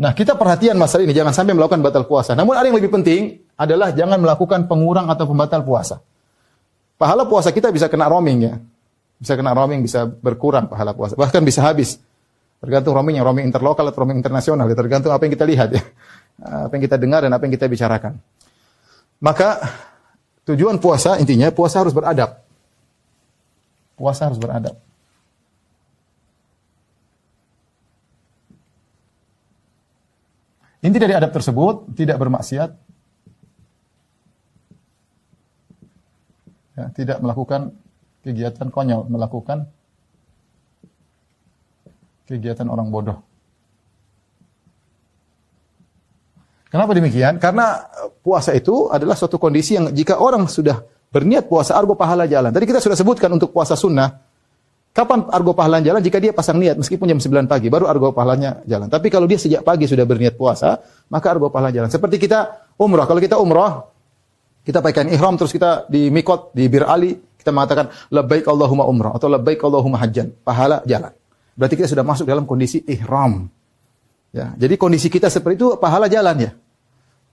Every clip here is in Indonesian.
Nah, kita perhatian masalah ini, jangan sampai melakukan batal puasa. Namun ada yang lebih penting adalah jangan melakukan pengurang atau pembatal puasa. Pahala puasa kita bisa kena roaming ya. Bisa kena roaming, bisa berkurang pahala puasa. Bahkan bisa habis. Tergantung roaming, yang roaming interlokal atau roaming internasional. Ya. Tergantung apa yang kita lihat ya. Apa yang kita dengar dan apa yang kita bicarakan. Maka tujuan puasa intinya puasa harus beradab. Puasa harus beradab. Inti dari adab tersebut tidak bermaksiat, ya, tidak melakukan kegiatan konyol, melakukan kegiatan orang bodoh. Kenapa demikian? Karena puasa itu adalah suatu kondisi yang jika orang sudah berniat puasa, argo pahala jalan. Tadi kita sudah sebutkan untuk puasa sunnah, kapan argo pahalanya jalan? Jika dia pasang niat, meskipun jam 9 pagi, baru argo pahalanya jalan. Tapi kalau dia sejak pagi sudah berniat puasa, maka argo pahala jalan. Seperti kita umrah. Kalau kita umrah, kita pakaikan ihram, terus kita di mikot, di Bir Ali, kita mengatakan, labbaik Allahumma umrah, atau labbaik Allahumma hajjan. Pahala jalan. Berarti kita sudah masuk dalam kondisi ihram. Ya, jadi kondisi kita seperti itu, pahala jalan ya.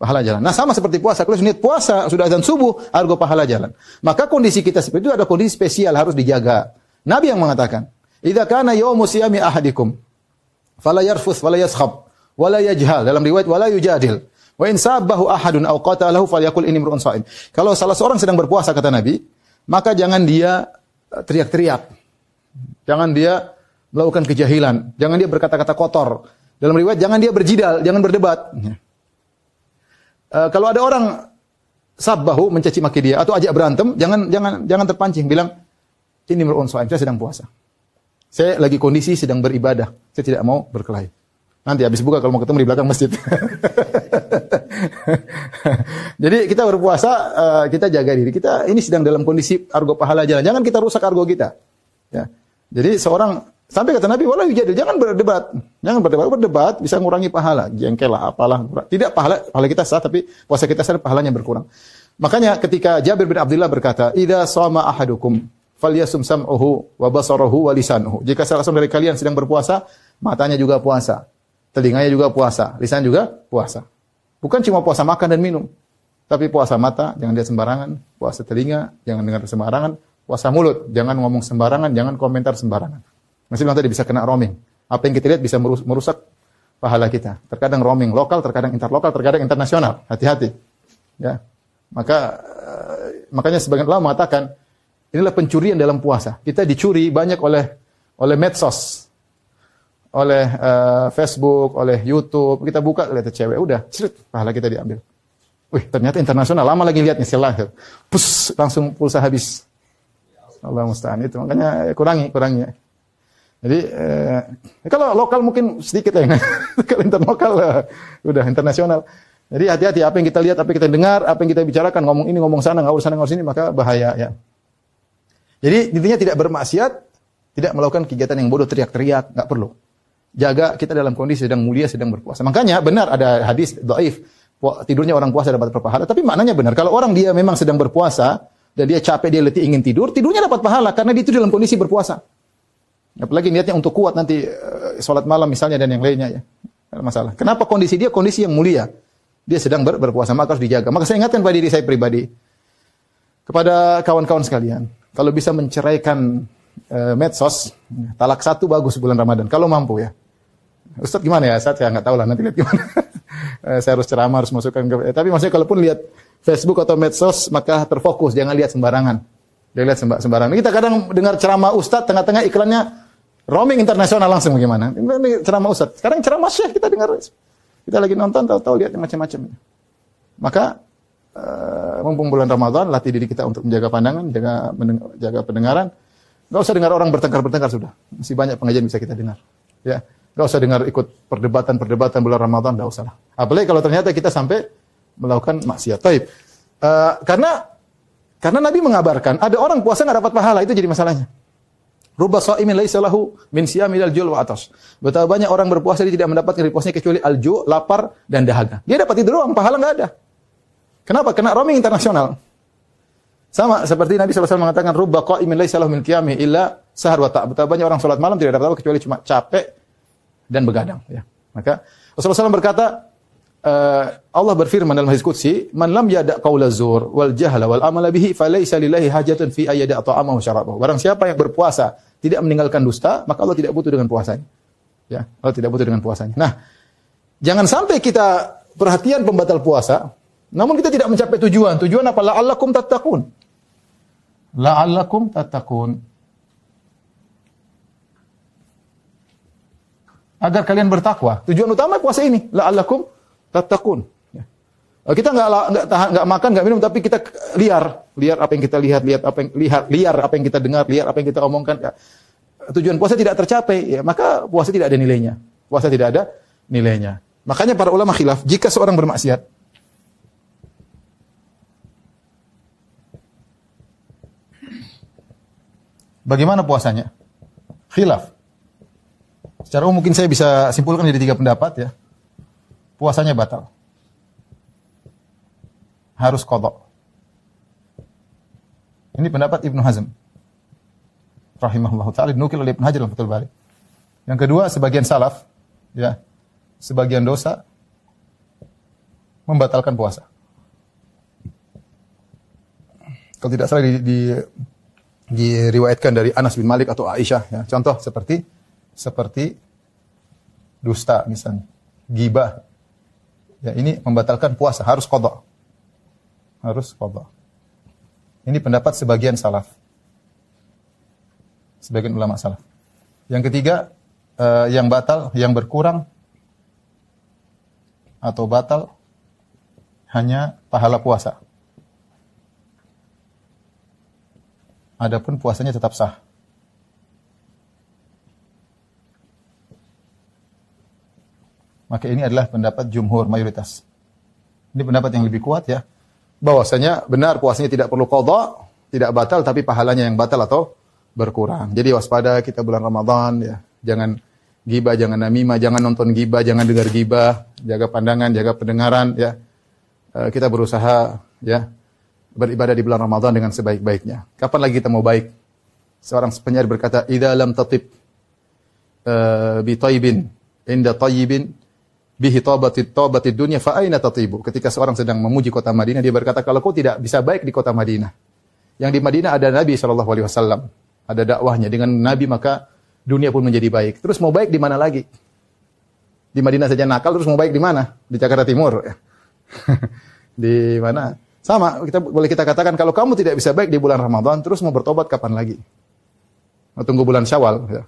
Pahala jalan. Nah sama seperti puasa. Kalau niat puasa, sudah azan subuh, argo pahala jalan. Maka kondisi kita seperti itu ada kondisi spesial, harus dijaga. Nabi yang mengatakan, "Idza kana yaumu siyami ahadikum, fala yarfuth wala yaskhab, wala yajhal." Dalam riwayat wala yujadil. Wa in sabahu ahadun aw qatalahu falyaqul inni imru'un sha'im. Kalau salah seorang sedang berpuasa kata Nabi, maka jangan dia teriak-teriak. Jangan dia melakukan kejahilan, jangan dia berkata-kata kotor. Dalam riwayat jangan dia berjidal, jangan berdebat. Kalau ada orang sabbahu mencaci maki dia atau ajak berantem, jangan terpancing, bilang ini imru'un sha'im, saya sedang puasa. Saya lagi kondisi sedang beribadah, saya tidak mau berkelahi. Nanti habis buka kalau mau ketemu di belakang masjid. Jadi kita berpuasa, kita jaga diri. Kita ini sedang dalam kondisi argo pahala jalan. Jangan kita rusak argo kita. Ya. Jadi seorang sampai kata Nabi, "Wala yujadil," jangan berdebat. Jangan berdebat. Berdebat bisa mengurangi pahala. Jengkel lah, apalah. Tidak pahala kita sah, tapi puasa kita sah pahalanya berkurang. Makanya ketika Jabir bin Abdullah berkata, "Idza shama ahadukum falyasum sam'uhu wa basarahu wa lisanuhu." Jika salah seorang dari kalian sedang berpuasa, matanya juga puasa. Telinganya juga puasa, lisan juga puasa. Bukan cuma puasa makan dan minum, tapi puasa mata, jangan lihat sembarangan, puasa telinga, jangan dengar sembarangan, puasa mulut, jangan ngomong sembarangan, jangan komentar sembarangan. Masih bilang tadi bisa kena roaming. Apa yang kita lihat bisa merusak pahala kita. Terkadang roaming lokal, terkadang interlokal, terkadang internasional. Hati-hati. Ya. Makanya sebagian ulama mengatakan inilah pencurian dalam puasa. Kita dicuri banyak oleh medsos. Oleh Facebook, oleh YouTube, kita buka lihat cewek, udah, pahala kita diambil. Wih, ternyata internasional, lama lagi lihatnya silah. Pus, langsung pulsa habis. Allah musta'an itu. Makanya kurangi ya. Jadi kalau lokal mungkin sedikit ya. Kalau interlokal udah internasional. Jadi hati-hati apa yang kita lihat, apa yang kita dengar, apa yang kita bicarakan, ngomong ini, ngomong sana, ngawur sana, ngawur sini, maka bahaya ya. Jadi intinya tidak bermaksiat, tidak melakukan kegiatan yang bodoh, teriak-teriak, enggak perlu. Jaga kita dalam kondisi sedang mulia, sedang berpuasa. Makanya benar ada hadis dhaif, tidurnya orang puasa dapat pahala, tapi maknanya benar. Kalau orang dia memang sedang berpuasa dan dia capek, dia letih ingin tidur, tidurnya dapat pahala karena dia itu dalam kondisi berpuasa. Apalagi niatnya untuk kuat nanti salat malam misalnya dan yang lainnya ya. Masalah. Kenapa kondisi dia kondisi yang mulia? Dia sedang berpuasa, maka harus dijaga. Maka saya ingatkan pada diri saya pribadi, kepada kawan-kawan sekalian, kalau bisa menceraikan medsos, talak 1 bagus bulan Ramadan, kalau mampu ya. Ustaz gimana ya? Saya nggak tahu lah, nanti lihat gimana. Saya harus ceramah, harus masukkan ke... Tapi maksudnya kalaupun lihat Facebook atau medsos, maka terfokus, jangan lihat sembarangan. Jangan lihat sembarangan. Kita kadang dengar ceramah Ustaz, tengah-tengah iklannya roaming internasional langsung bagaimana? Ini ceramah Ustaz. Sekarang ceramah Syekh kita dengar. Kita lagi nonton, tahu-tahu lihat macam-macam. Maka mumpung bulan Ramadan, latih diri kita untuk menjaga pandangan, jaga pendengaran. Enggak usah dengar orang bertengkar-bertengkar sudah. Masih banyak pengajian bisa kita dengar. Ya. Enggak usah dengar ikut perdebatan bulan Ramadan, enggak usah lah. Apalagi kalau ternyata kita sampai melakukan maksiat. Taib. Karena Nabi mengabarkan ada orang puasa enggak dapat pahala, itu jadi masalahnya. Rubba sha'imin laisa lahu min siyamil jul wa atas. Betapa banyak orang berpuasa dia tidak mendapatkan dari puasanya kecuali al-ju', lapar dan dahaga. Dia dapat itu doang, pahala enggak ada. Kenapa? Kena roaming internasional. Sama seperti Nabi SAW mengatakan rubba qa'imin laisa lahu min qiyami illa sahar wa ta'. Betapa banyak orang salat malam tidak dapat apa kecuali cuma capek dan begadang ya. Maka Rasulullah SAW berkata, Allah berfirman dalam hadis qudsi, "Man lam yada' qaula zur wal jahla wal amala bihi falaysa lillahi hajatun fi ayyada' ta'amahu wa syarabahu." Barang siapa yang berpuasa tidak meninggalkan dusta, maka Allah tidak butuh dengan puasanya. Ya, Allah tidak butuh dengan puasanya. Nah, jangan sampai kita perhatian pembatal puasa, namun kita tidak mencapai tujuan. Tujuan apa? La'allakum tattaqun. La'allakum tattaqun. Agar kalian bertakwa. Tujuan utama puasa ini, la'allakum tattaqun. Ya. Kita enggak makan, enggak minum, tapi kita liar apa yang kita lihat liar apa yang kita dengar, liar apa yang kita omongkan. Ya. Tujuan puasa tidak tercapai, ya, maka puasa tidak ada nilainya. Puasa tidak ada nilainya. Makanya para ulama khilaf, jika seorang bermaksiat, bagaimana puasanya? Khilaf. Secara umum mungkin saya bisa simpulkan dari 3 pendapat ya. Puasanya batal. Harus qadha. Ini pendapat Ibnu Hazm rahimahullahu taala, dinukil oleh Ibnu Hajar dalam Fathul Bari. Yang kedua, sebagian salaf ya, sebagian dosa membatalkan puasa. Kalau tidak salah diriwayatkan dari Anas bin Malik atau Aisyah ya. Contoh seperti dusta misalnya, ghibah. Ya, ini membatalkan puasa, harus qadha. Harus qadha. Ini pendapat sebagian salaf. Sebagian ulama salaf. Yang ketiga, yang batal, yang berkurang atau batal hanya pahala puasa. Adapun puasanya tetap sah. Maka ini adalah pendapat jumhur, mayoritas. Ini pendapat yang lebih kuat ya. Bahwasanya benar puasanya tidak perlu qadha, tidak batal, tapi pahalanya yang batal atau berkurang. Jadi waspada kita bulan Ramadan ya. Jangan ghibah, jangan namimah, jangan nonton ghibah, jangan dengar ghibah, jaga pandangan, jaga pendengaran ya. Kita berusaha ya beribadah di bulan Ramadan dengan sebaik-baiknya. Kapan lagi kita mau baik? Seorang penyair berkata, "Idza lam tatib bi taibin inda tayyibin bihi tabatid dunya fa aina tatibu." Ketika seorang sedang memuji kota Madinah, dia berkata, "Kalau kau tidak bisa baik di kota Madinah, yang di Madinah ada Nabi sallallahu alaihi wasallam, ada dakwahnya, dengan Nabi maka dunia pun menjadi baik. Terus mau baik di mana lagi? Di Madinah saja nakal, terus mau baik di mana? Di Jakarta Timur." Di mana? Sama, boleh kita katakan kalau kamu tidak bisa baik di bulan Ramadan, terus mau bertobat kapan lagi? Mau tunggu bulan Syawal ya.